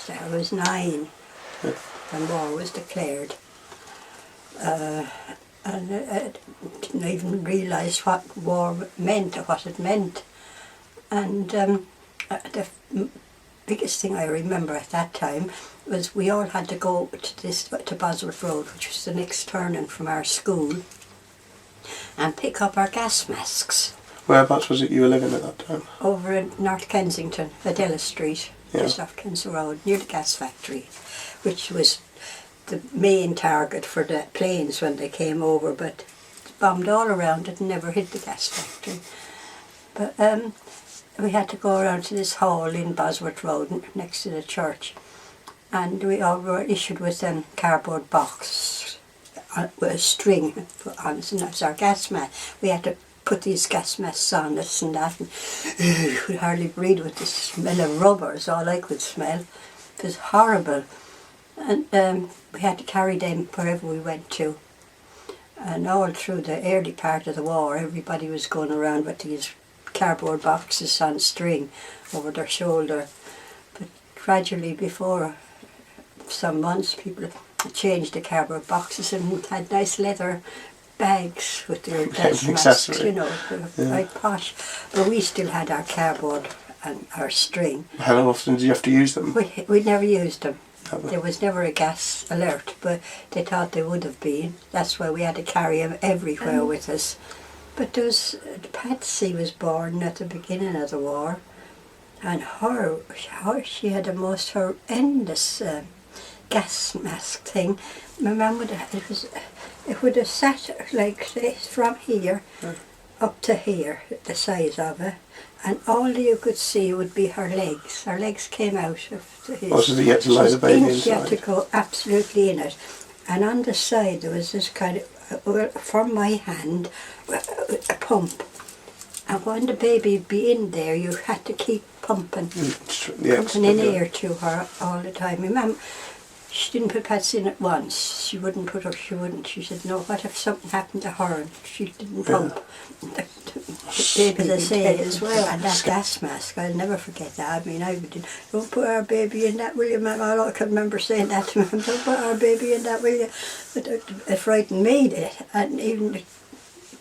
I was 9 when war was declared. And I didn't even realise what war meant or what it meant. And the biggest thing I remember at that time was we all had to go to Bosworth Road, which was the next turning from our school, and pick up our gas masks. Whereabouts was it you were living at that time? Over in North Kensington, Adela Street, just off Kensington Road, near the gas factory, which was the main target for the planes when they came over, but it bombed all around it and never hit the gas factory. But we had to go around to this hall in Bosworth Road next to the church, and we all were issued with a cardboard box with a string on us, and that was our gas mask. We had to put these gas masks on us and that, and you could hardly breathe with the smell of rubber, is all I could smell. It was horrible. And we had to carry them wherever we went to. And all through the early part of the war, everybody was going around with these cardboard boxes on string over their shoulder. But gradually, before some months, people changed the cardboard boxes and had nice leather bags with their gas masks, you know, quite posh. But we still had our cardboard and our string. How often did you have to use them? We never used them. There was never a gas alert, but they thought there would have been. That's why we had to carry them everywhere with us. But there was, Patsy was born at the beginning of the war, and she had the most horrendous gas mask thing. My mum it would have sat like this from here up to here, the size of it, and all you could see would be her legs. Her legs came out of his. Oh, so you had to lie the baby inside? You had to go absolutely in it. And on the side there was this kind of, from my hand, a pump. And when the baby would be in there, you had to keep pumping in air to her all the time. My mum, she didn't put Patsy in it once. She wouldn't. She said, no, what if something happened to her and she didn't pump? The baby, as I say, as well. And that gas mask, I'll never forget that. I mean, I did, don't put our baby in that, will you, Mum? I can remember saying that to Mum, don't put our baby in that, will you? But it frightened me, and even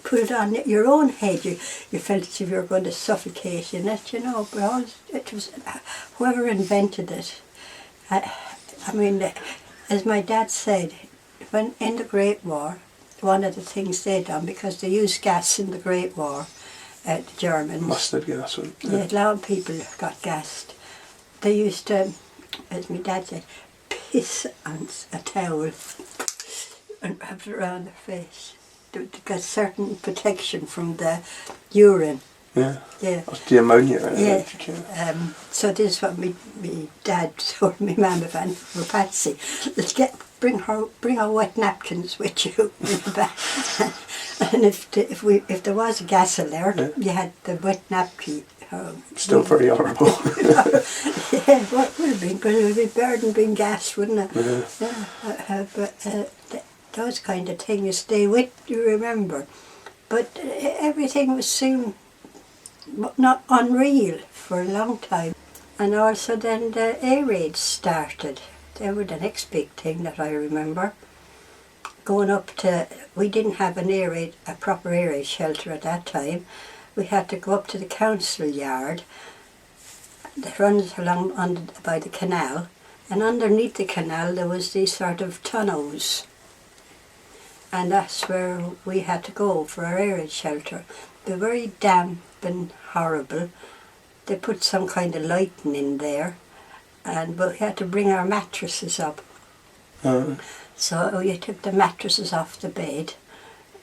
put it on your own head, you felt as if you were going to suffocate in it, you know. But it was, whoever invented it, I mean, as my dad said, when in the Great War, one of the things they done, because they used gas in the Great War, the Germans. Mustard gas. Yeah, a lot of people got gassed. They used to, as my dad said, piss on a towel and wrap it around their face to get certain protection from the urine. Yeah. The ammonia in it. Yeah. So this is what my dad told me mum about for Patsy. Let's bring her wet napkins with you in the back. And if there was a gas alert, you had the wet napkin. Still pretty horrible. Yeah, what would have been, because it would be better than being gassed, wouldn't it? Yeah. But those kind of things stay with you, remember. But everything was soon not unreal for a long time. And also then the air raids started. They were the next big thing that I remember. Going up to, we didn't have a proper air raid shelter at that time. We had to go up to the council yard that runs along by the canal, and underneath the canal there was these sort of tunnels. And that's where we had to go for our air raid shelter. They were very damp and horrible. They put some kind of lighting in there, but we had to bring our mattresses up. So we took the mattresses off the bed,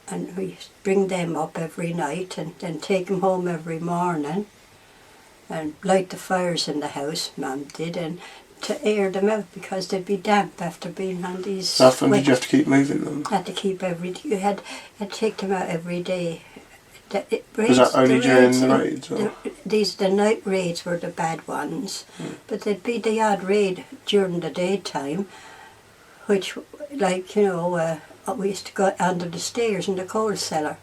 and we bring them up every night, and then take them home every morning, and light the fires in the house, Mum did, and to air them out because they'd be damp after being on these. How often did you have to keep moving them? Had to keep you had to take them out every day. Was that only during the raids? The night raids were the bad ones, but there'd be the odd raid during the daytime, which, like, you know, we used to go under the stairs in the coal cellar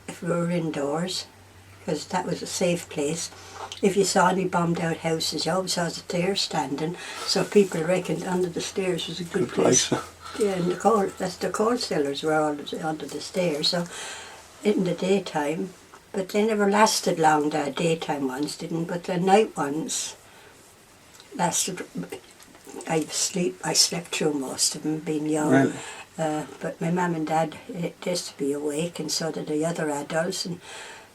if we were indoors, because that was a safe place. if you saw any bombed out houses, you always saw the stairs standing, so people reckoned under the stairs was a good place. Yeah, and that's the coal cellars were all under the stairs, so in the daytime, but they never lasted long, the daytime ones didn't, but the night ones lasted. I slept through most of them, being young. Really? But my mum and dad used to be awake, and so did the other adults. And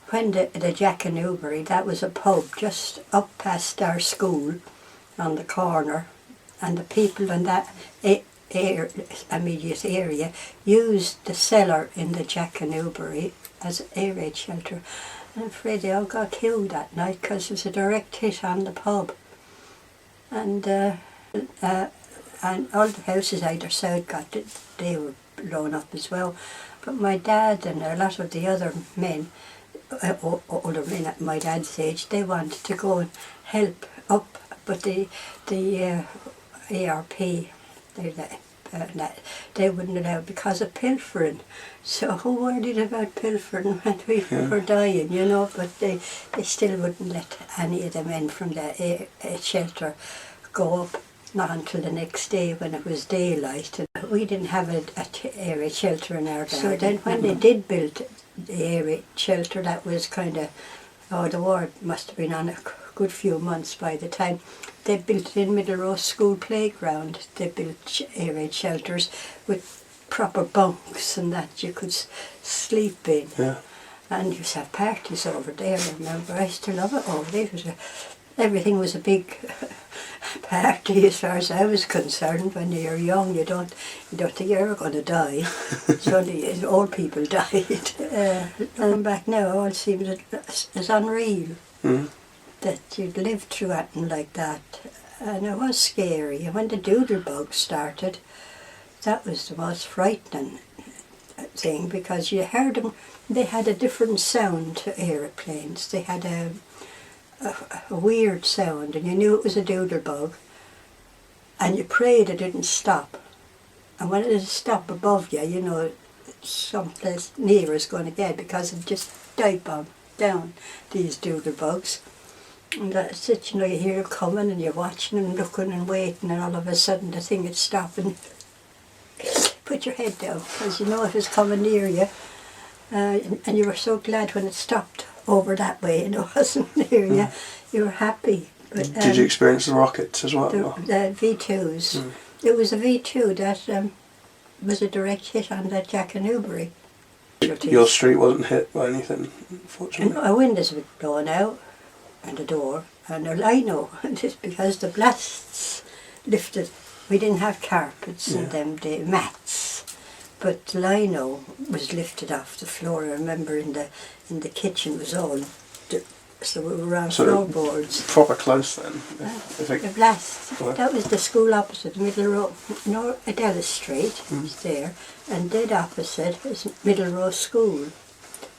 when the Jack and Newbury, that was a pub just up past our school on the corner, and the people in that immediate area used the cellar in the Jack and Newbury as an air raid shelter. And I'm afraid they all got killed that night because it was a direct hit on the pub. And all the houses either side they were blown up as well. But my dad and a lot of the other men, older men at my dad's age, they wanted to go and help up, but the ARP, they wouldn't allow because of pilfering. So who worried about pilfering when we were dying, you know? But they still wouldn't let any of the men from the shelter go up, not until the next day when it was daylight. And we didn't have a air raid shelter in our garden. So then when they did build the air raid shelter, that was kind of, the war must have been on a good few months by the time. They built it in Middle Road School playground. They built air raid shelters with proper bunks and that you could sleep in. Yeah. And you used to have parties over there, I remember. I used to love it over there. Everything was a big party as far as I was concerned. When you're young, you don't think you're ever going to die. It's only old people died. Looking back now, it all seems as unreal that you'd lived through anything like that. And it was scary. And when the doodlebug started, that was the most frightening thing, because you heard them. They had a different sound to aeroplanes. They had a weird sound, and you knew it was a doodlebug, and you prayed it didn't stop. And when it didn't stop above you, you know someplace near is going to get, because it just dive bombed down, these doodlebugs. And that's it, you know, you hear it coming and you're watching and looking and waiting, and all of a sudden the thing would stop and put your head down because you know it was coming near you, and you were so glad when it stopped over that way and it wasn't near you. You were happy. But, did you experience the rockets as well? The V2s. It was a V2 that was a direct hit on that Jack and Newbury. Your street wasn't hit by anything, unfortunately? Our windows were blown out and the door and the lino, just because the blasts lifted. We didn't have carpets and them mats, but the lino was lifted off the floor. I remember in the kitchen was all, so we were on floorboards. Proper close then. The blast. That was the school opposite, Middle Row, Adela Street was there, and dead opposite was Middle Row School.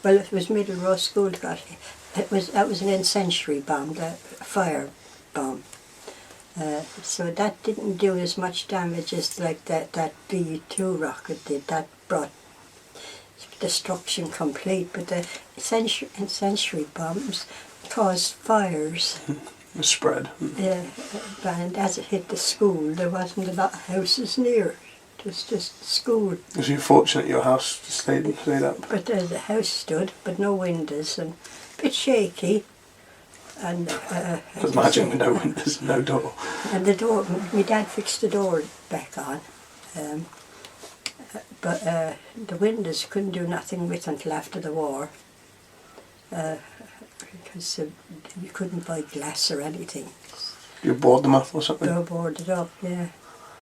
Well, it was Middle Row School that was an incendiary bomb, a fire bomb. So that didn't do as much damage as like that B-2 rocket did. That brought destruction complete, but the incendiary bombs caused fires. It spread. Yeah, and as it hit the school, there wasn't a lot of houses near it. It was just the school. Was you fortunate your house stayed up? But the house stood, but no windows, and a bit shaky. And imagine with no windows, no door. And the door, my dad fixed the door back on, but the windows couldn't do nothing with until after the war, because you couldn't buy glass or anything. You board them up or something? They were boarded up, yeah.